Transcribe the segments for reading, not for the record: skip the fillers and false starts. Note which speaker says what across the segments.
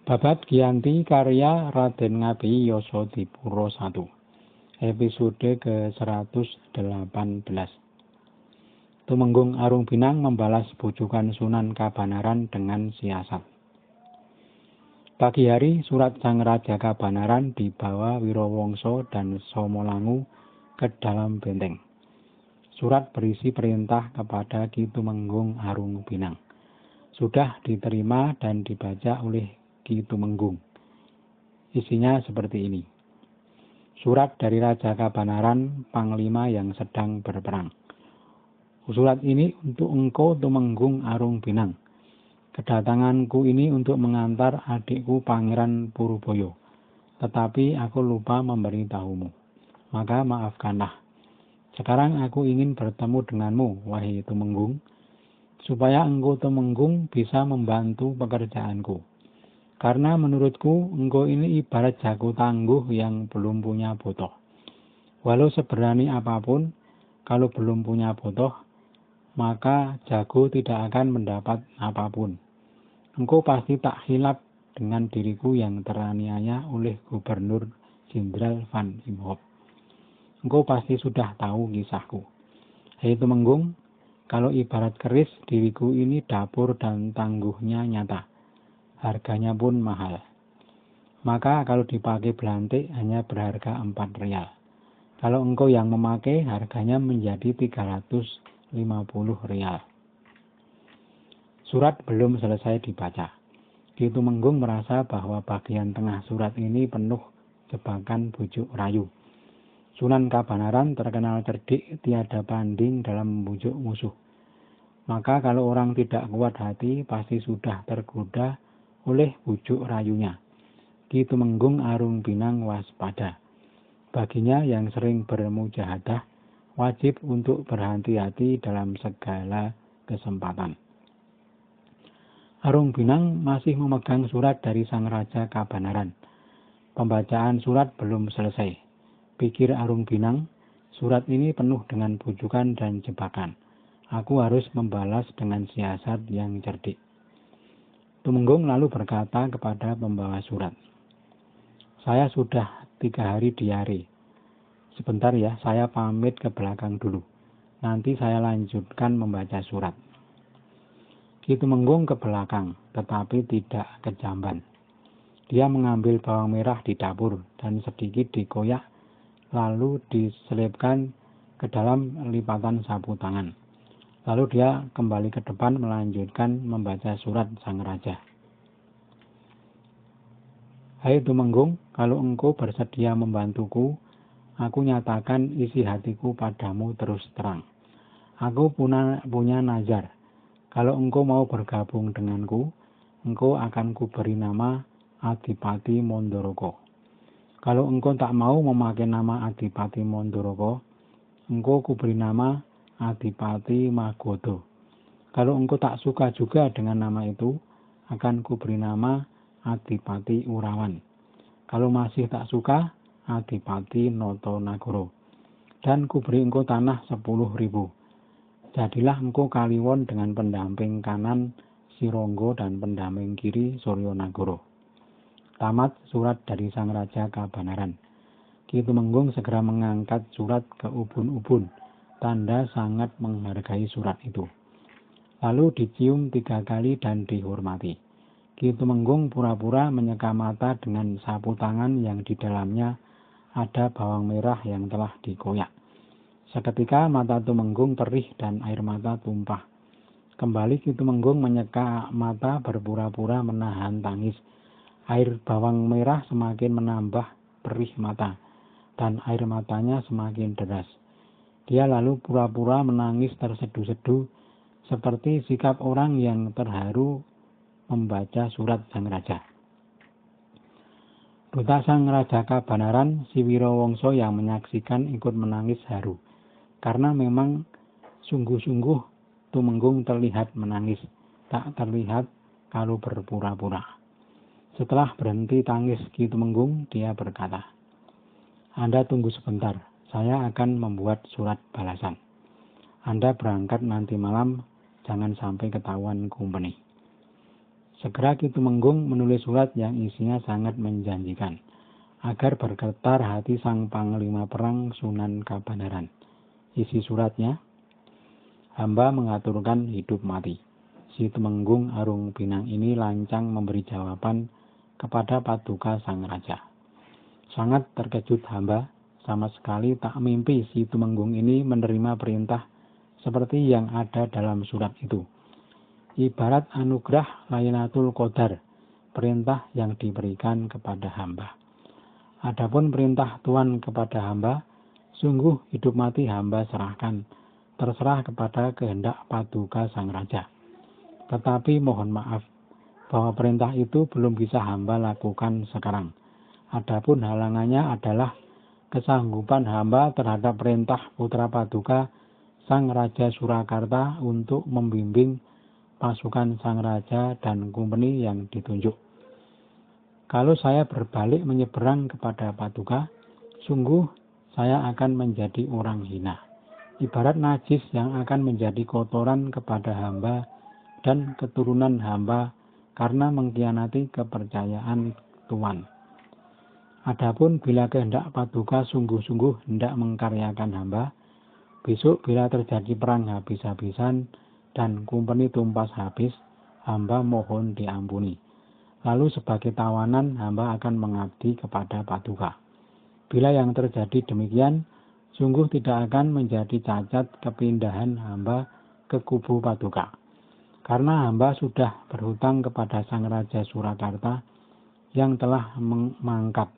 Speaker 1: Babad Giyanti karya Raden Ngabei Yasadipura 1. Episode ke-118. Tumenggung Arung Binang membalas bujukan Sunan Kabanaran dengan siasat. Pagi hari surat Sang Raja Kabanaran dibawa Wirowongso dan Somolangu ke dalam benteng. Surat berisi perintah kepada Ki Tumenggung Arung Binang. Sudah diterima dan dibaca oleh Ki Tumenggung. Isinya seperti ini. Surat dari Raja Kabanaran, Panglima yang sedang berperang. Surat ini untuk engkau Tumenggung Arung Binang. Kedatanganku ini untuk mengantar adikku Pangeran Puruboyo. Tetapi aku lupa memberitahumu. Maka maafkanlah. Sekarang aku ingin bertemu denganmu, wahai Tumenggung, supaya engkau Tumenggung bisa membantu pekerjaanku. Karena menurutku engkau ini ibarat jago tangguh yang belum punya botoh. Walau seberani apapun, kalau belum punya botoh, maka jago tidak akan mendapat apapun. Engkau pasti tak hilap dengan diriku yang teraniaya oleh Gubernur Jenderal Van Imhoff. Engkau pasti sudah tahu kisahku. Hei Tumenggung, kalau ibarat keris, diriku ini dapur dan tangguhnya nyata. Harganya pun mahal. Maka kalau dipakai belantik hanya berharga 4 rial. Kalau engkau yang memakai, harganya menjadi 350 rial. Surat belum selesai dibaca. Ki Tumenggung merasa bahwa bagian tengah surat ini penuh jebakan bujuk rayu. Sunan Kabanaran terkenal cerdik, tiada banding dalam membujuk musuh. Maka kalau orang tidak kuat hati, pasti sudah tergoda oleh bujuk rayunya. Ki Tumenggung Arung Binang waspada. Baginya yang sering bermujahadah, wajib untuk berhati-hati dalam segala kesempatan. Arung Binang masih memegang surat dari Sang Raja Kabanaran. Pembacaan surat belum selesai. Pikir Arung Binang, surat ini penuh dengan bujukan dan jebakan. Aku harus membalas dengan siasat yang cerdik. Tumenggung lalu berkata kepada pembawa surat, saya sudah 3 hari diare. Sebentar ya, saya pamit ke belakang dulu. Nanti saya lanjutkan membaca surat. Ki Tumenggung ke belakang, tetapi tidak ke jamban. Dia mengambil bawang merah di dapur dan sedikit dikoyak, lalu diselipkan ke dalam lipatan sapu tangan. Lalu dia kembali ke depan melanjutkan membaca surat Sang Raja. Hai Tumenggung, kalau engkau bersedia membantuku, aku nyatakan isi hatiku padamu terus terang. Aku punya nazar. Kalau engkau mau bergabung denganku, engkau akan kuberi nama Adipati Mondoroko. Kalau engkau tak mau memakai nama Adipati Mondoroko, engkau kuberi nama Adipati Magodo. Kalau engkau tak suka juga dengan nama itu, akan kuberi nama Adipati Urawan. Kalau masih tak suka, Adipati Noto Nagoro. Dan kuberi engkau tanah 10.000. Jadilah engkau Kaliwon dengan pendamping kanan Sironggo dan pendamping kiri Suryo Nagoro. Tamat surat dari Sang Raja Kabanaran. Ki Tumenggung segera mengangkat surat ke ubun-ubun. Tanda sangat menghargai surat itu. Lalu dicium 3 kali dan dihormati. Ki Tumenggung pura-pura menyeka mata dengan sapu tangan yang di dalamnya ada bawang merah yang telah dikoyak. Seketika mata Tumenggung perih dan air mata tumpah. Kembali Ki Tumenggung menyeka mata berpura-pura menahan tangis. Air bawang merah semakin menambah perih mata dan air matanya semakin deras. Dia lalu pura-pura menangis terseduh-seduh seperti sikap orang yang terharu membaca surat Sang Raja. Duta Sang Raja Kabanaran, si Wirowongso yang menyaksikan ikut menangis haru. Karena memang sungguh-sungguh Tumenggung terlihat menangis, tak terlihat kalau berpura-pura. Setelah berhenti tangis Ki Tumenggung, dia berkata, Anda tunggu sebentar. Saya akan membuat surat balasan. Anda berangkat nanti malam, jangan sampai ketahuan company. Segera Ki Tumenggung menulis surat yang isinya sangat menjanjikan, agar bergetar hati sang Panglima Perang Sunan Kabanaran. Isi suratnya, hamba mengaturkan hidup mati. Si Tumenggung Arung Pinang ini lancang memberi jawaban kepada Paduka Sang Raja. Sangat terkejut hamba, sama sekali tak mimpi si Tumenggung ini menerima perintah seperti yang ada dalam surat itu. Ibarat anugerah Lailatul Qadar, perintah yang diberikan kepada hamba. Adapun perintah Tuan kepada hamba, sungguh hidup mati hamba serahkan, terserah kepada kehendak Paduka Sang Raja. Tetapi mohon maaf, bahwa perintah itu belum bisa hamba lakukan sekarang. Adapun halangannya adalah kesanggupan hamba terhadap perintah Putra Paduka Sang Raja Surakarta untuk membimbing pasukan Sang Raja dan kumpeni yang ditunjuk. Kalau saya berbalik menyeberang kepada Paduka, sungguh saya akan menjadi orang hina, ibarat najis yang akan menjadi kotoran kepada hamba dan keturunan hamba karena mengkhianati kepercayaan Tuan. Adapun bila kehendak Paduka sungguh-sungguh hendak mengkaryakan hamba, besok bila terjadi perang habis-habisan dan kumpeni tumpas habis, hamba mohon diampuni. Lalu sebagai tawanan hamba akan mengabdi kepada Paduka. Bila yang terjadi demikian, sungguh tidak akan menjadi cacat kepindahan hamba ke kubu Paduka. Karena hamba sudah berhutang kepada Sang Raja Surakarta yang telah mengangkat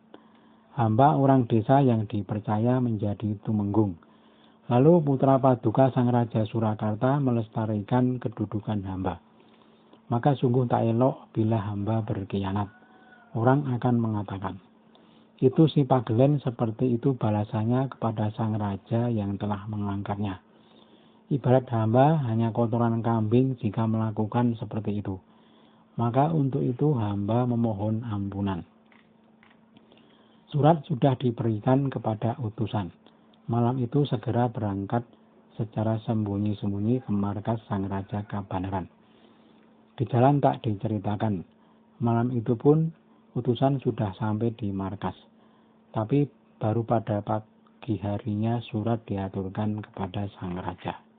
Speaker 1: hamba orang desa yang dipercaya menjadi Tumenggung. Lalu putra Paduka Sang Raja Surakarta melestarikan kedudukan hamba. Maka sungguh tak elok bila hamba berkhianat. Orang akan mengatakan, itu si Pagelen seperti itu balasannya kepada Sang Raja yang telah mengangkatnya. Ibarat hamba hanya kotoran kambing jika melakukan seperti itu. Maka untuk itu hamba memohon ampunan. Surat sudah diberikan kepada utusan. Malam itu segera berangkat secara sembunyi-sembunyi ke markas Sang Raja Kabanaran. Di jalan tak diceritakan. Malam itu pun utusan sudah sampai di markas. Tapi baru pada pagi harinya surat diaturkan kepada Sang Raja.